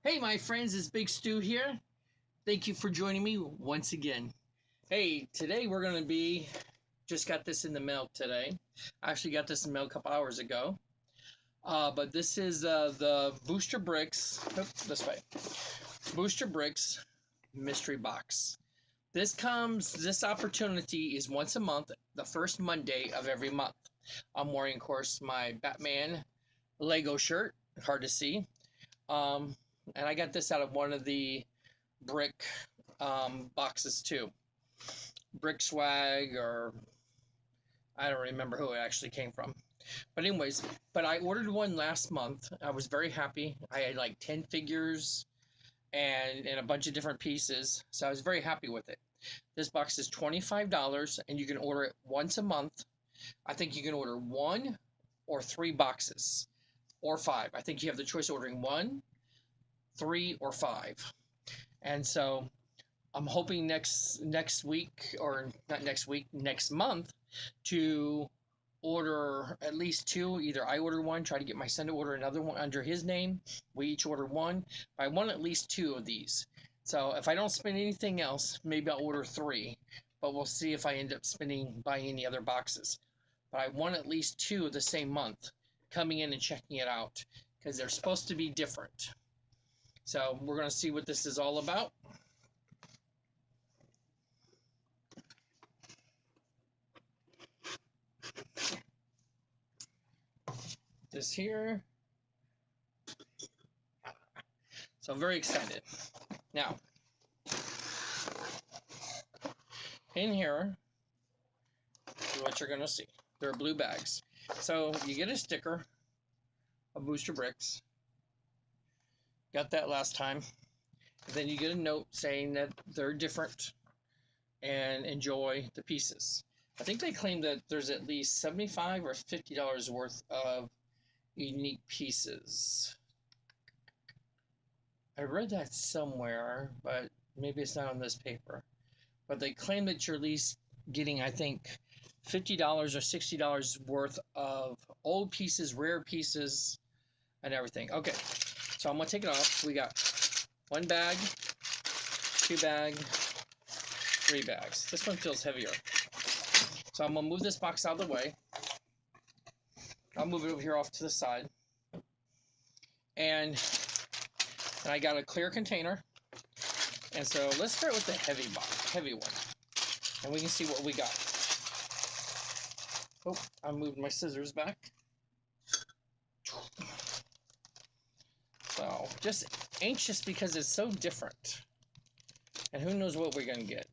Hey, my friends, it's Big Stu here. Thank you for joining me once again. Hey, today we're going to be. Just got this in the mail today. I actually got this in the mail a couple hours ago. But this is the Booster Bricks. This way. Booster Bricks Mystery Box. This opportunity is once a month, the first Monday of every month. I'm wearing, of course, my Batman Lego shirt. Hard to see. Um, and I got this out of one of the brick boxes too. Brick Swag, or I don't remember who it actually came from. But anyways, but I ordered one last month. I was very happy. I had like 10 figures and a bunch of different pieces. So I was very happy with it. This box is $25 and you can order it once a month. I think you can order one or three boxes or five. I think you have the choice of ordering one, three, or five. And so I'm hoping next week, or not next week, next month, to order at least two. Either I order one, try to get my son to order another one under his name. We each order one. But I want at least two of these. So if I don't spend anything else, maybe I'll order three. But we'll see if I end up buying any other boxes. But I want at least two of the same month coming in and checking it out because they're supposed to be different. So we're going to see what this is all about. This here. So I'm very excited. Now, in here is what you're going to see. There are blue bags. So you get a sticker of Booster Bricks. Got that last time. And then you get a note saying that they're different and enjoy the pieces. I think they claim that there's at least $75 or $50 worth of unique pieces. I read that somewhere, but maybe it's not on this paper. But they claim that you're at least getting, I think, $50 or $60 worth of old pieces, rare pieces, and everything. Okay, so I'm gonna take it off. We got one bag, two bag, three bags. This one feels heavier. So I'm gonna move this box out of the way. I'll move it over here off to the side. And I got a clear container. And so let's start with the heavy one. And we can see what we got. Oh, I moved my scissors back. So just anxious because it's so different. And who knows what we're going to get.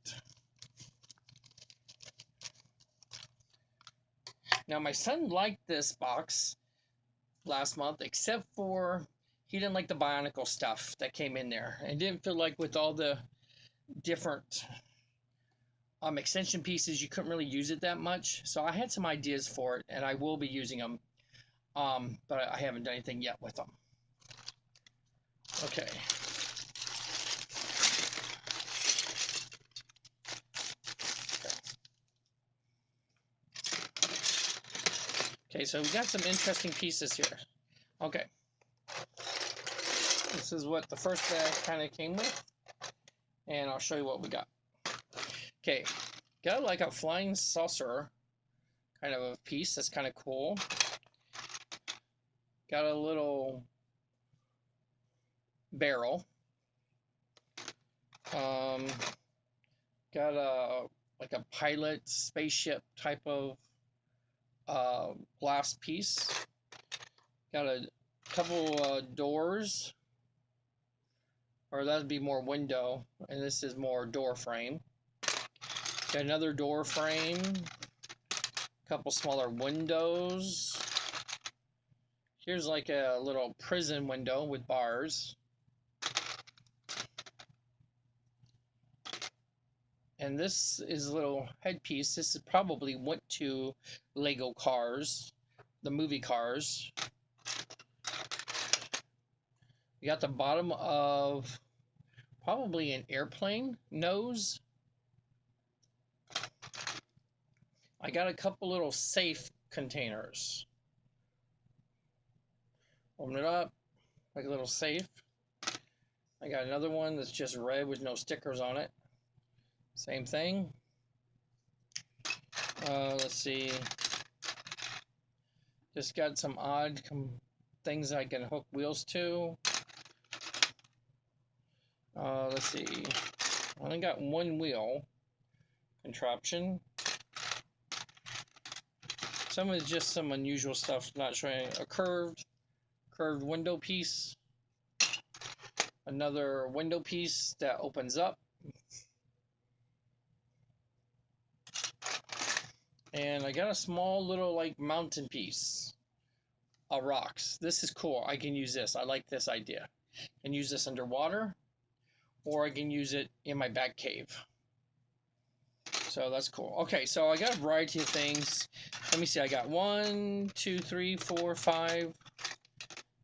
Now, my son liked this box last month, except for he didn't like the Bionicle stuff that came in there. And didn't feel like with all the different extension pieces, you couldn't really use it that much. So I had some ideas for it, and I will be using them. But I haven't done anything yet with them. Okay. Okay, so we got some interesting pieces here. Okay. This is what the first bag kind of came with. And I'll show you what we got. Okay. Got like a flying saucer kind of a piece. That's kind of cool. Got a little barrel. Um, got a like a pilot spaceship type of glass piece. Got a couple doors, or that'd be more window, and this is more door frame. Got another door frame, a couple smaller windows. Here's like a little prison window with bars. And this is a little headpiece. This is probably went to Lego Cars, the movie Cars. We got the bottom of probably an airplane nose. I got a couple little safe containers. Open it up, like a little safe. I got another one that's just red with no stickers on it. Same thing. Let's see. Just got some odd things I can hook wheels to. Let's see. I only got one wheel contraption. Some is just some unusual stuff, not showing. A curved window piece. Another window piece that opens up. And I got a small little like mountain piece of rocks. This is cool. I can use this. I like this idea. I can use this underwater, or I can use it in my back cave. So that's cool. Okay, so I got a variety of things. Let me see. I got 1, 2, 3, 4, 5,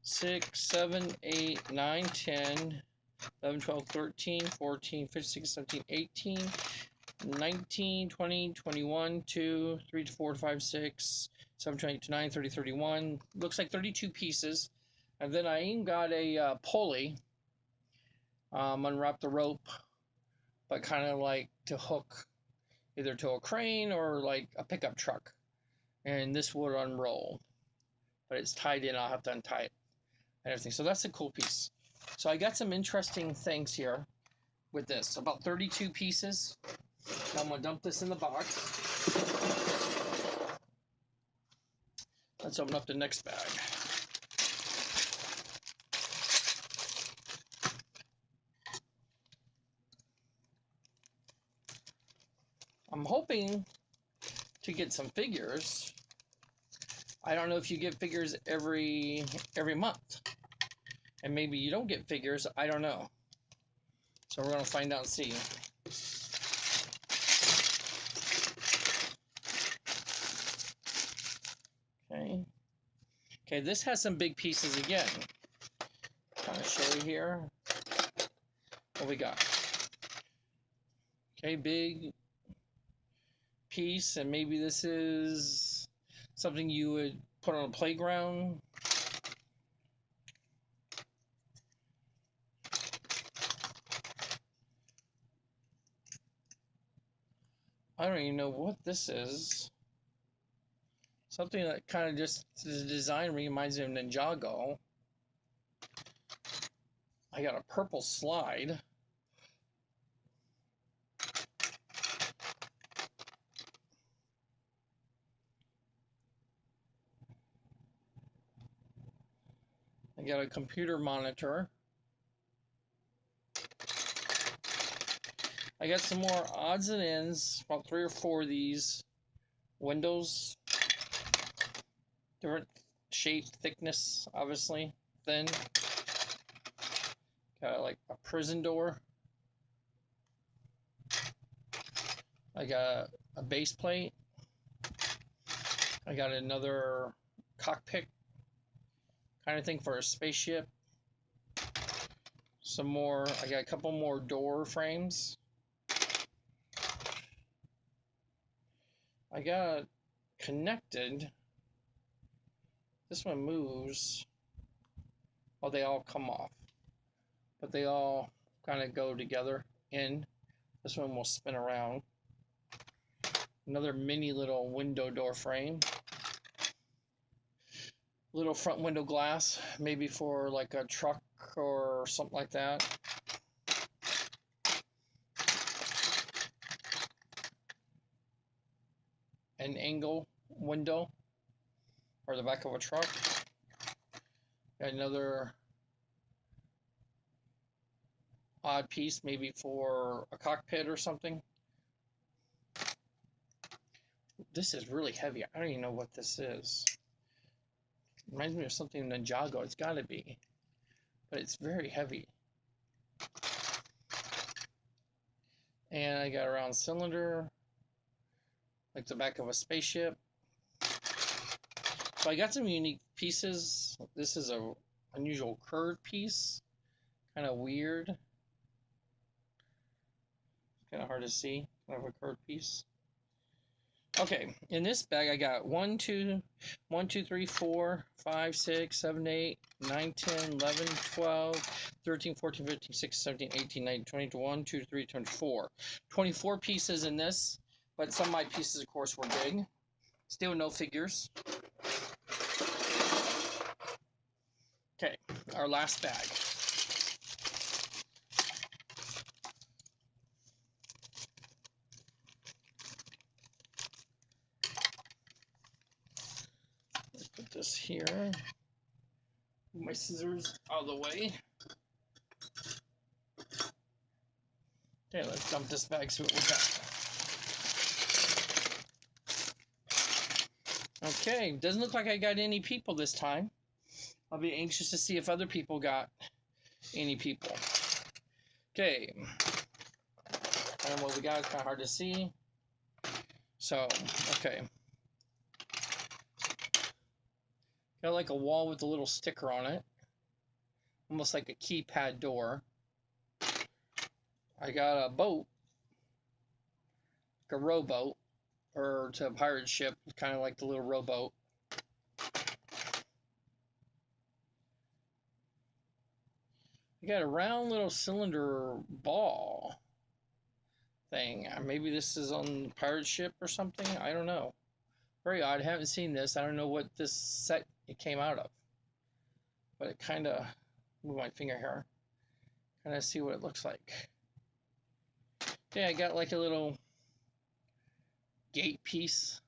6, 7, 8, 9, 10, 11, 12, 13, 14, 15, 16, 17, 18, 19, 20, 21, 2, 3, 4, 5, 6, 7, 8, 9, 30, 31. Looks like 32 pieces. And then I even got a pulley. Unwrap the rope, but kind of like to hook either to a crane or like a pickup truck. And this would unroll. But it's tied in. I'll have to untie it and everything. So that's a cool piece. So I got some interesting things here with this. About 32 pieces. I'm going to dump this in the box. Let's open up the next bag. I'm hoping to get some figures. I don't know if you get figures every month. And maybe you don't get figures. I don't know. So we're going to find out and see. Okay. Okay, this has some big pieces again. Kind of show you here what we got. Okay, big piece, and maybe this is something you would put on a playground. I don't even know what this is. Something that kind of just, the design reminds me of Ninjago. I got a purple slide. I got a computer monitor. I got some more odds and ends, about 3 or 4 of these windows. Different shape, thickness, obviously, thin. Got like a prison door. I got a base plate. I got another cockpit kind of thing for a spaceship. Some more, I got a couple more door frames. I got connected. This one moves. Well, they all come off, but they all kind of go together in. This one will spin around. Another mini little window door frame. Little front window glass, maybe for like a truck or something like that. An angle window or the back of a truck. Got another odd piece, maybe for a cockpit or something. This is really heavy. I don't even know what this is. Reminds me of something Ninjago. It's got to be, but it's very heavy. And I got a round cylinder, like the back of a spaceship. So I got some unique pieces. This is a unusual curved piece, kind of weird. Kind of hard to see, kind of a curved piece. Okay, in this bag I got 1, 2, 1, 2, 3, 4, 5, 6, 7, 8, 9, 10, 11, 12, 13, 14, 15, 16, 17, 18, 19, 20, 21, 2, 3, 24. 24 pieces in this, but some of my pieces, of course, were big. Still no figures. Okay, our last bag. Let's put this here. Move my scissors out of the way. Okay, let's dump this bag, see what we got. Okay, doesn't look like I got any people this time. I'll be anxious to see if other people got any people. Okay, I don't know what we got. It's kind of hard to see. So, okay. Got like a wall with a little sticker on it. Almost like a keypad door. I got a boat. Like a rowboat. Or to a pirate ship. Kind of like the little rowboat. I got a round little cylinder ball thing. Maybe this is on the pirate ship or something. I don't know. Very odd. I haven't seen this. I don't know what this set it came out of. But it kind of, move my finger here. Kind of see what it looks like. Yeah, I got like a little gate piece.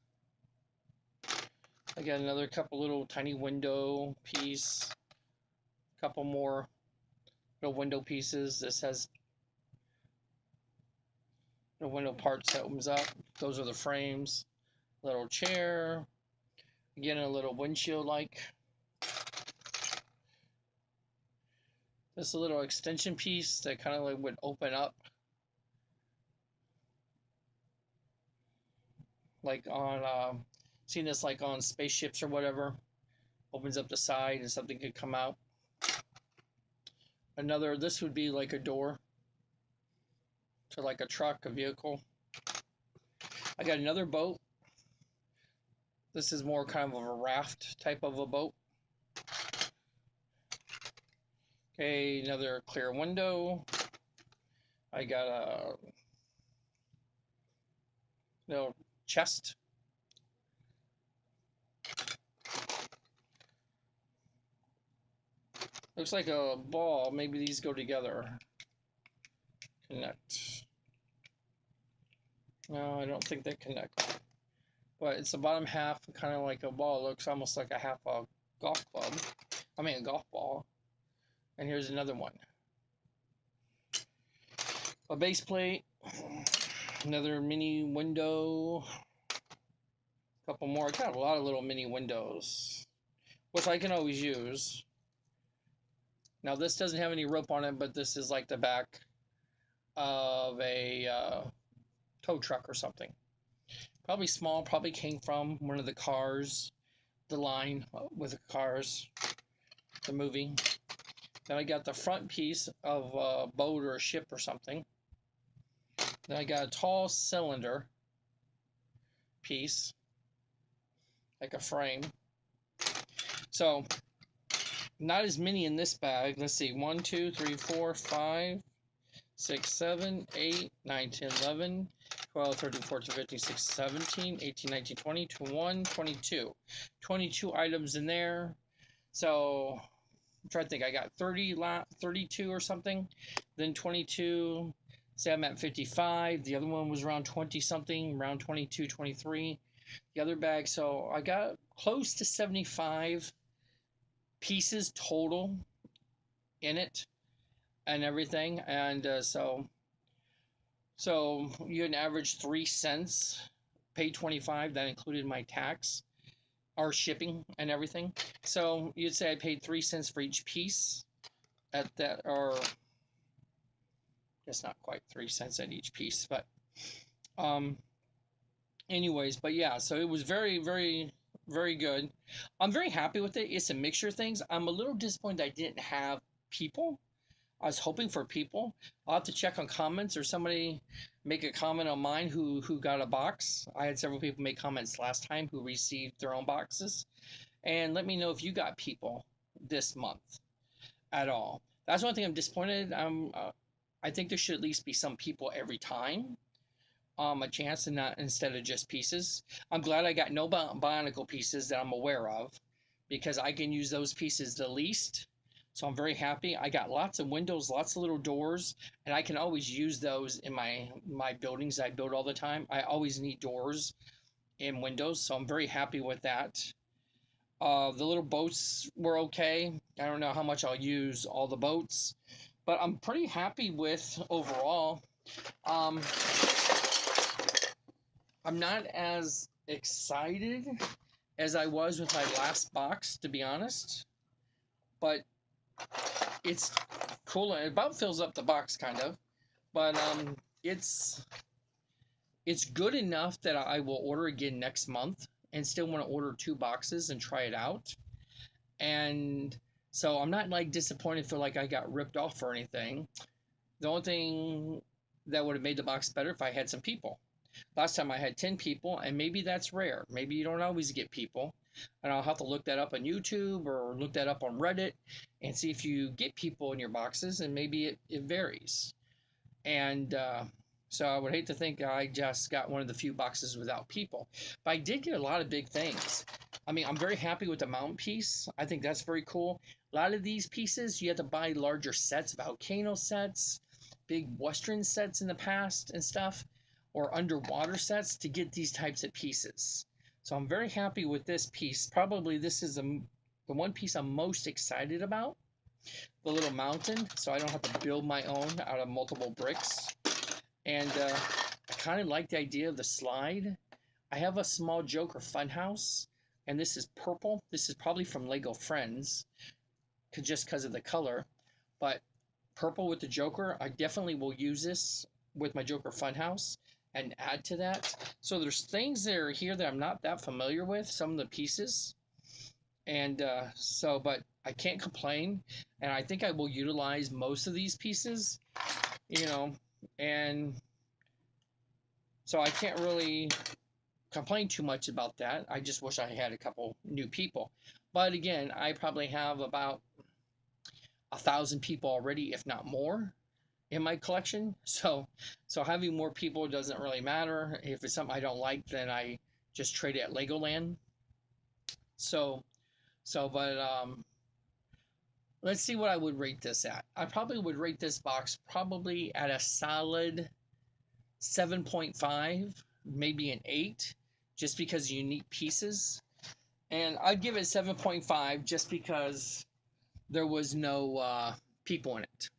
I got another couple little tiny window piece. Couple more little window pieces. This has the window parts that opens up. Those are the frames. Little chair. Again, a little windshield like. This a little extension piece that kind of like would open up. Like on, seen this like on spaceships or whatever. Opens up the side and something could come out. Another, this would be like a door to like a truck, a vehicle. I got another boat. This is more kind of a raft type of a boat. Okay, another clear window. I got a little chest. Looks like a ball. Maybe these go together. Connect. No, I don't think they connect. But it's the bottom half, kind of like a ball. It looks almost like a half a golf club. I mean, a golf ball. And here's another one. A base plate. Another mini window. A couple more. I got a lot of little mini windows, which I can always use. Now this doesn't have any rope on it, but this is like the back of a tow truck or something. Probably small, probably came from one of the Cars, the line with the Cars, the movie. Then I got the front piece of a boat or a ship or something. Then I got a tall cylinder piece, like a frame. So, not as many in this bag. Let's see, 1, 2, 3, 4, 5, 6, 7, 8, 9, 10, 11, 12, 13, 14, 15, 16, 17, 18, 19, 20, 21, 22. 22 items in there. So, I'm trying to think. I got 32 or something. Then 22. Say I'm at 55. The other one was around 20 something, around 22, 23. The other bag. So, I got close to 75 pieces total in it and everything. And so you had an average 3 cents, paid 25. That included my tax or shipping and everything. So you'd say I paid 3 cents for each piece at that, or it's not quite 3 cents at each piece, but anyways, but yeah, so it was very, very, very good. I'm very happy with it. It's a mixture of things. I'm a little disappointed I didn't have people. I was hoping for people. I'll have to check on comments or somebody make a comment on mine who got a box. I had several people make comments last time who received their own boxes, and let me know if you got people this month at all. That's one thing I'm disappointed. I think there should at least be some people every time. A chance and not instead of just pieces. I'm glad I got no Bionicle pieces that I'm aware of because I can use those pieces the least. So I'm very happy. I got lots of windows, lots of little doors, and I can always use those in my buildings I build all the time. I always need doors and windows, so I'm very happy with that. The little boats were okay. I don't know how much I'll use all the boats, but I'm pretty happy with overall. Um, I'm not as excited as I was with my last box, to be honest, but it's cool. It about fills up the box, kind of, but it's it's good enough that I will order again next month and still want to order 2 boxes and try it out. And so I'm not like disappointed, feel like I got ripped off or anything. The only thing that would have made the box better if I had some people. Last time I had 10 people, and maybe that's rare. Maybe you don't always get people. And I'll have to look that up on YouTube or look that up on Reddit and see if you get people in your boxes, and maybe it varies. And so I would hate to think I just got one of the few boxes without people. But I did get a lot of big things. I mean, I'm very happy with the mountain piece. I think that's very cool. A lot of these pieces, you have to buy larger sets, volcano sets, big Western sets in the past and stuff, or underwater sets to get these types of pieces. So I'm very happy with this piece. Probably this is the one piece I'm most excited about, the little mountain, so I don't have to build my own out of multiple bricks. And I kind of like the idea of the slide. I have a small Joker Funhouse, and this is purple. This is probably from Lego Friends, just because of the color. But purple with the Joker, I definitely will use this with my Joker Funhouse and add to that. So there's things that are here that I'm not that familiar with, some of the pieces. And but I can't complain. And I think I will utilize most of these pieces, you know, and so I can't really complain too much about that. I just wish I had a couple new people. But again, I probably have about 1,000 people already, if not more, in my collection. So having more people doesn't really matter. If it's something I don't like, then I just trade it at Legoland. So but let's see what I would rate this at. I probably would rate this box probably at a solid 7.5, maybe an 8, just because unique pieces. And I'd give it 7.5 just because there was no people in it.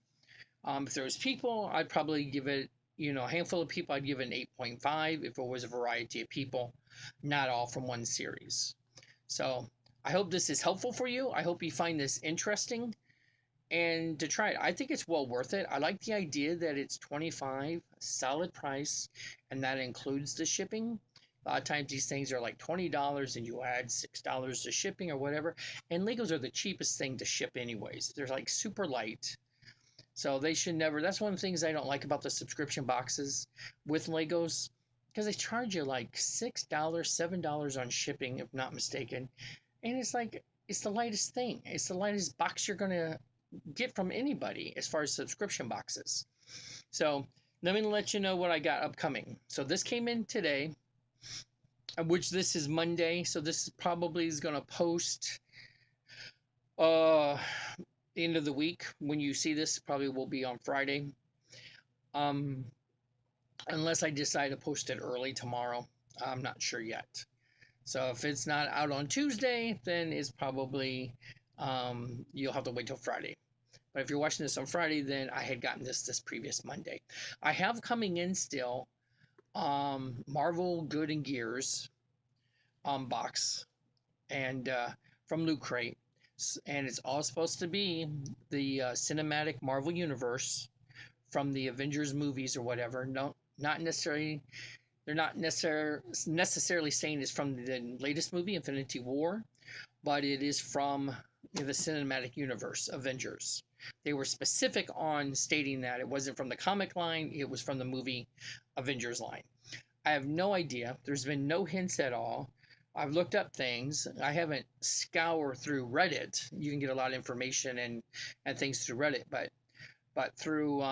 If there was people, I'd probably give it, a handful of people, I'd give it an 8.5 if it was a variety of people, not all from one series. So I hope this is helpful for you. I hope you find this interesting and to try it. I think it's well worth it. I like the idea that it's 25 solid price and that includes the shipping. A lot of times these things are like $20 and you add $6 to shipping or whatever. And Legos are the cheapest thing to ship anyways. They're like super light. So they should never. That's one of the things I don't like about the subscription boxes with Legos, because they charge you like $6, $7 on shipping, if not mistaken. And it's like it's the lightest thing. It's the lightest box you're gonna get from anybody as far as subscription boxes. So let me let you know what I got upcoming. So this came in today, which this is Monday. So this probably is gonna post uh the end of the week. When you see this, probably will be on Friday. Um, unless I decide to post it early tomorrow. I'm not sure yet. So if it's not out on Tuesday, then it's probably you'll have to wait till Friday. But if you're watching this on Friday, then I had gotten this previous Monday. I have coming in still Marvel Good and Gears box and from Loot Crate, and it's all supposed to be the cinematic Marvel universe from the Avengers movies or whatever. No, not necessarily. They're not necessarily saying it's from the latest movie, Infinity War, but it is from the cinematic universe, Avengers. They were specific on stating that it wasn't from the comic line, it was from the movie Avengers line. I have no idea. There's been no hints at all. I've looked up things. I haven't scoured through Reddit. You can get a lot of information and things through Reddit, but through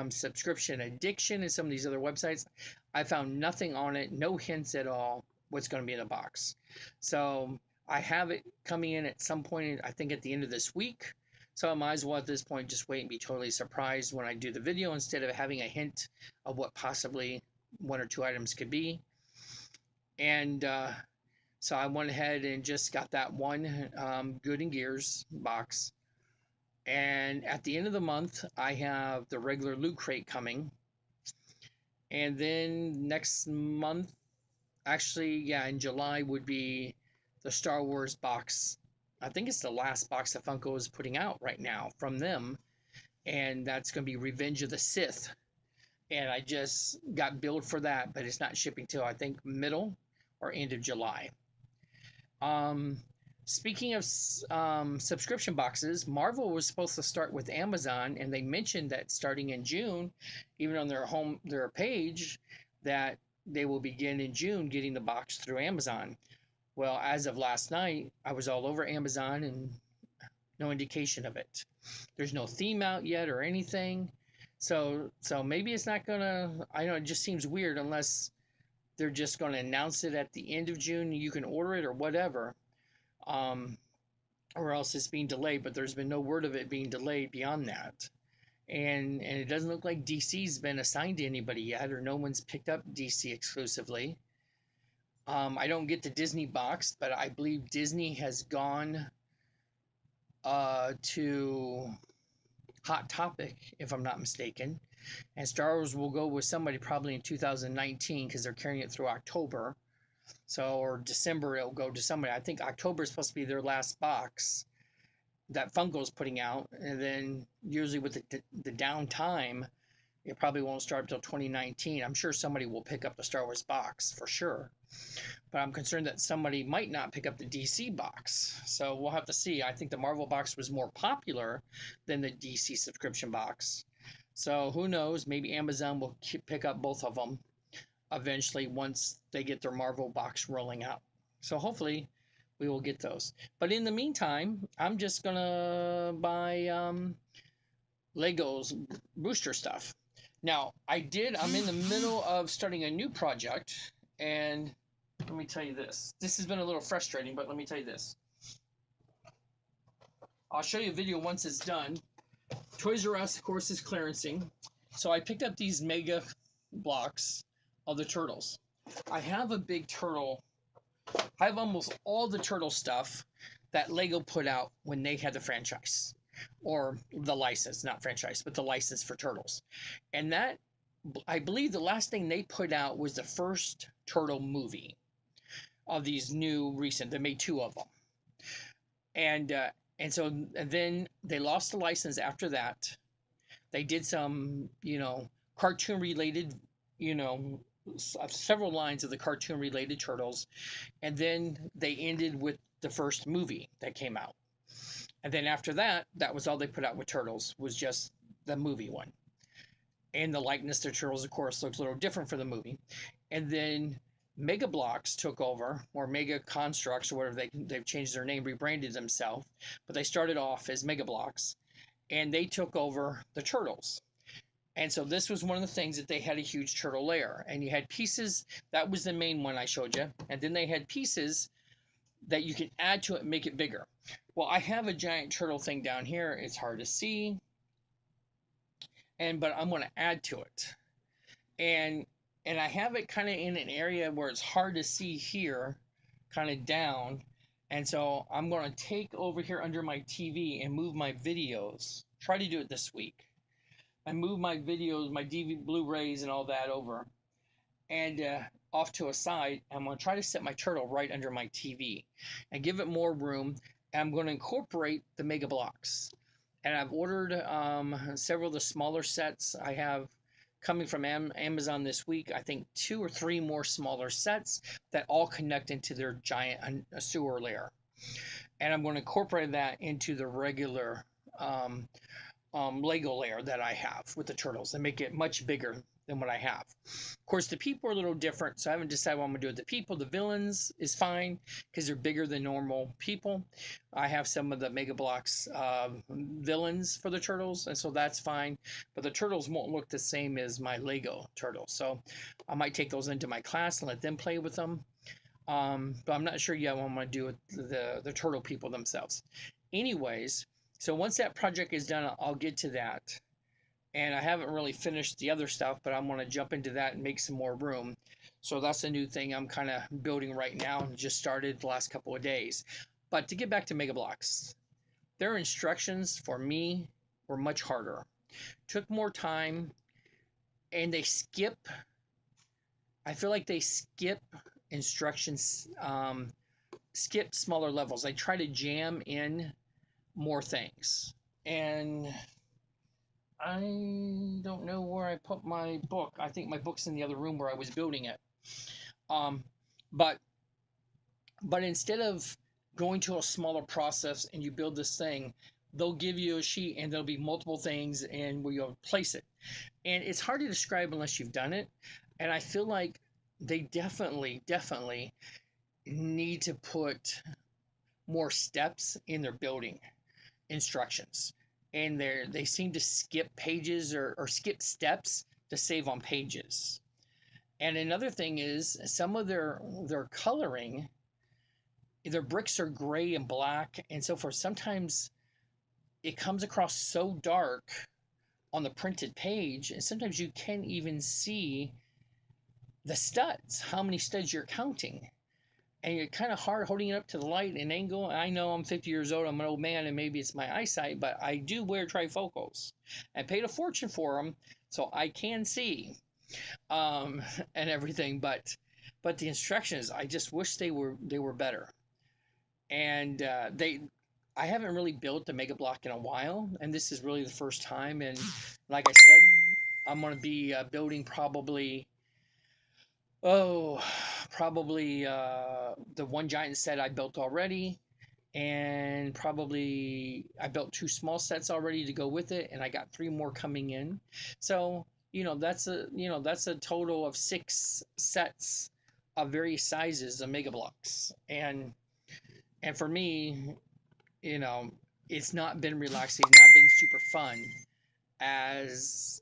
subscription addiction and some of these other websites, I found nothing on it, no hints at all what's going to be in the box. So I have it coming in at some point, I think at the end of this week. So I might as well at this point just wait and be totally surprised when I do the video instead of having a hint of what possibly one or two items could be. And so I went ahead and just got that one Good and Gears box. And at the end of the month, I have the regular Loot Crate coming. And then next month, actually, yeah, in July would be the Star Wars box. I think it's the last box that Funko is putting out right now from them. And that's going to be Revenge of the Sith. And I just got billed for that, but it's not shipping till I think middle or end of July. Speaking of subscription boxes, Marvel was supposed to start with Amazon, and they mentioned that starting in June, even on their page, that they will begin in June getting the box through Amazon. Well, as of last night, I was all over Amazon and no indication of it. There's no theme out yet or anything. So maybe it's not gonna. I know it just seems weird unless they're just going to announce it at the end of June. You can order it or whatever, or else it's being delayed. But there's been no word of it being delayed beyond that, and it doesn't look like DC's been assigned to anybody yet, or no one's picked up DC exclusively. I don't get the Disney box, but I believe Disney has gone to Hot Topic, if I'm not mistaken. And Star Wars will go with somebody probably in 2019 because they're carrying it through October. So, or December, it'll go to somebody. I think October is supposed to be their last box that Funko's putting out. And then usually with the downtime, it probably won't start until 2019. I'm sure somebody will pick up the Star Wars box for sure. But I'm concerned that somebody might not pick up the DC box. So we'll have to see. I think the Marvel box was more popular than the DC subscription box. So who knows? Maybe Amazon will pick up both of them eventually once they get their Marvel box rolling out. So hopefully we will get those. But in the meantime, I'm just going to buy Legos booster stuff. Now, I'm in the middle of starting a new project, and let me tell you this. This has been a little frustrating, but let me tell you this. I'll show you a video once it's done. Toys R Us, of course, is clearancing. So I picked up these mega blocks of the turtles. I have a big turtle. I have almost all the turtle stuff that Lego put out when they had the franchise. Or the license, not franchise, but the license for turtles. And that, I believe the last thing they put out was the first turtle movie of these new recent. They made two of them. And so and then they lost the license after that. They did some, cartoon related, several lines of the cartoon related turtles. And then they ended with the first movie that came out. And then after that, that was all they put out with turtles, was just the movie one. And the likeness to turtles, of course, looks a little different for the movie. And then Mega Bloks took over, or Mega Construx, or whatever they've changed their name, rebranded themselves. But they started off as Mega Bloks, and they took over the turtles. And so this was one of the things that they had a huge turtle layer, and you had pieces. That was the main one I showed you, and then they had pieces that you can add to it and make it bigger. Well, I have a giant turtle thing down here. It's hard to see, but I'm going to add to it, and I have it kind of in an area where it's hard to see here, kind of down. And so I'm going to take over here under my TV and move my videos. Try to do it this week. I move my videos, my DVD, Blu-rays, and all that over, and off to a side. I'm going to try to set my turtle right under my TV and give it more room. And I'm going to incorporate the Mega Bloks. And I've ordered several of the smaller sets. I have coming from Amazon this week, I think 2 or 3 more smaller sets that all connect into their giant sewer layer. and I'm going to incorporate that into the regular um, Lego layer that I have with the turtles and make it much bigger than what I have. Of course, the people are a little different, so I haven't decided what I'm going to do with the people. The villains is fine because they're bigger than normal people. I have some of the Mega Bloks villains for the turtles, and so that's fine. But the turtles won't look the same as my Lego turtles, so I might take those into my class and let them play with them. But I'm not sure yet what I'm going to do with the turtle people themselves. Anyways, so once that project is done, I'll get to that. And I haven't really finished the other stuff, but I'm going to jump into that and make some more room. So that's a new thing I'm kind of building right now and just started the last couple of days. But to get back to Mega Bloks, their instructions for me were much harder. Took more time, and they skip. I feel like they skip instructions, skip smaller levels. I try to jam in more things. And I don't know where I put my book. I think my book's in the other room where I was building it. Um, but but instead of going to a smaller process and you build this thing, they'll give you a sheet and there'll be multiple things and where you'll place it. And it's hard to describe unless you've done it. And I feel like they definitely need to put more steps in their building instructions, and they seem to skip pages or skip steps to save on pages. And another thing is some of their coloring, their bricks are gray and black and so forth. Sometimes it comes across so dark on the printed page, and sometimes you can't even see the studs, how many studs you're counting. And you're kind of hard holding it up to the light and angle. I know I'm 50 years old, I'm an old man, and maybe it's my eyesight, but I do wear trifocals. I paid a fortune for them, so I can see um, and everything. But the instructions, I just wish they were better. And I haven't really built a Mega Block in a while, and this is really the first time. And like I said, I'm going to be building probably Oh, probably the one giant set I built already, and probably I built two small sets already to go with it, and I got three more coming in. So, that's a total of six sets of various sizes of Mega Bloks. And for me, you know, it's not been relaxing, not been super fun as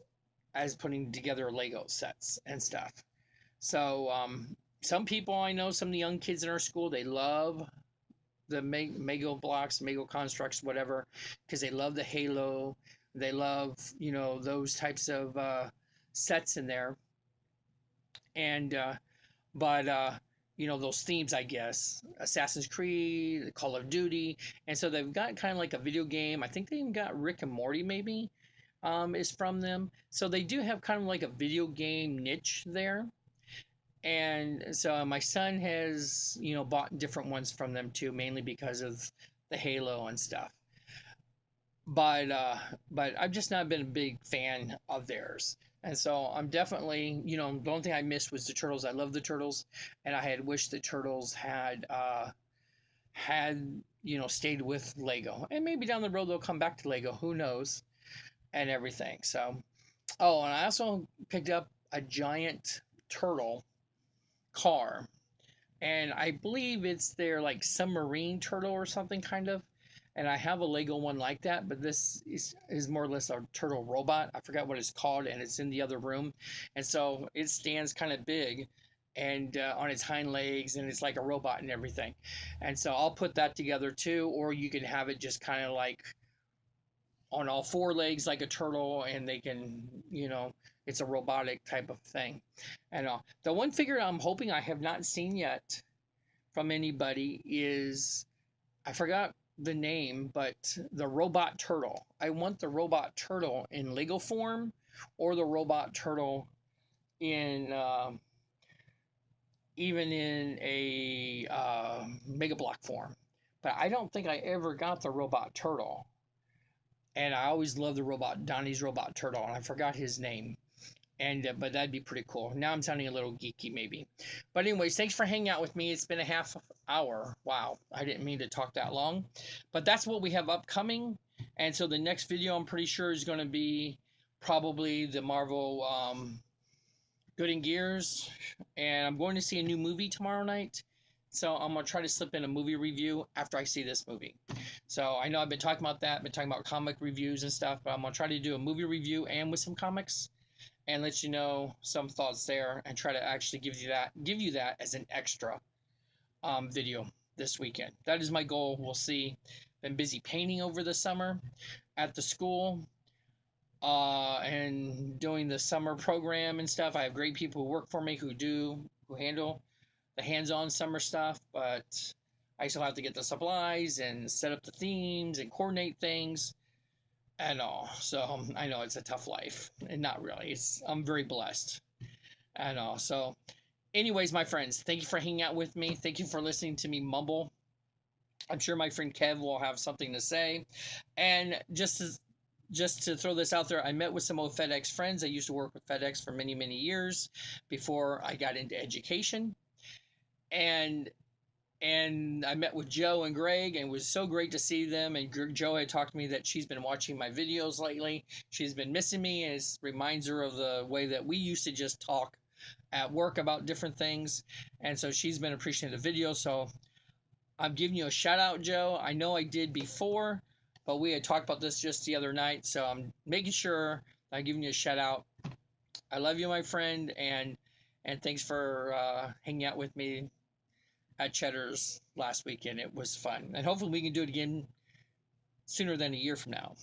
putting together Lego sets and stuff. So some people I know, some of the young kids in our school, they love the Mego Bloks, Mego constructs, whatever, because they love the Halo. They love those types of sets in there, and but those themes, I guess, Assassin's Creed, Call of Duty, and so they've got kind of like a video game. I think they even got Rick and Morty maybe is from them. So they do have kind of like a video game niche there. And so my son has bought different ones from them too, mainly because of the Halo and stuff. But I've just not been a big fan of theirs. And so I'm definitely, the only thing I missed was the turtles. I love the turtles, and I had wished the turtles had stayed with Lego. And maybe down the road they'll come back to Lego, who knows, and everything. So and I also picked up a giant turtle car, and I believe it's their like submarine turtle or something kind of. And I have a Lego one like that, but this is more or less a turtle robot. I forgot what it's called, and it's in the other room. And so it stands kind of big and on its hind legs, and it's like a robot and everything. And so I'll put that together too, or you can have it just kind of like on all four legs like a turtle, and they can, it's a robotic type of thing. And the one figure I'm hoping I have not seen yet from anybody is, I forgot the name, but the robot turtle. I want the robot turtle in Lego form, or the robot turtle in even in a Mega Block form. But I don't think I ever got the robot turtle. And I always loved the robot, Donnie's robot turtle, and I forgot his name. And but that'd be pretty cool. Now I'm sounding a little geeky maybe. But anyways, thanks for hanging out with me. It's been a half hour. Wow, I didn't mean to talk that long. But that's what we have upcoming. And so the next video I'm pretty sure is going to be probably the Marvel Good in Gears. And I'm going to see a new movie tomorrow night. So I'm going to try to slip in a movie review after I see this movie. So I know I've been talking about that, been talking about comic reviews and stuff, but I'm going to try to do a movie review and with some comics and let you know some thoughts there and try to actually give you that as an extra video this weekend. That is my goal. We'll see. Been busy painting over the summer at the school and doing the summer program and stuff. I have great people who work for me who handle the hands-on summer stuff, but I still have to get the supplies and set up the themes and coordinate things and all. So I know it's a tough life, and not really. I'm very blessed and all. So, anyways, my friends, thank you for hanging out with me. Thank you for listening to me mumble. I'm sure my friend Kev will have something to say. And just to throw this out there, I met with some old FedEx friends. I used to work with FedEx for many, many years before I got into education. And I met with Joe and Greg, and it was so great to see them. And Joe had talked to me that she's been watching my videos lately. She's been missing me, and it reminds her of the way that we used to just talk at work about different things. And so she's been appreciating the videos. So I'm giving you a shout out, Joe. I know I did before, but we had talked about this just the other night. So I'm making sure I'm giving you a shout out. I love you, my friend, and thanks for hanging out with me at Cheddar's last weekend. It was fun. And hopefully we can do it again sooner than a year from now.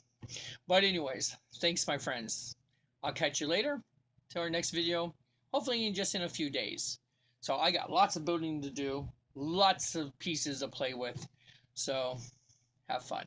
But anyways, thanks my friends. I'll catch you later till our next video. Hopefully in just in a few days. So I got lots of building to do, lots of pieces to play with. So have fun.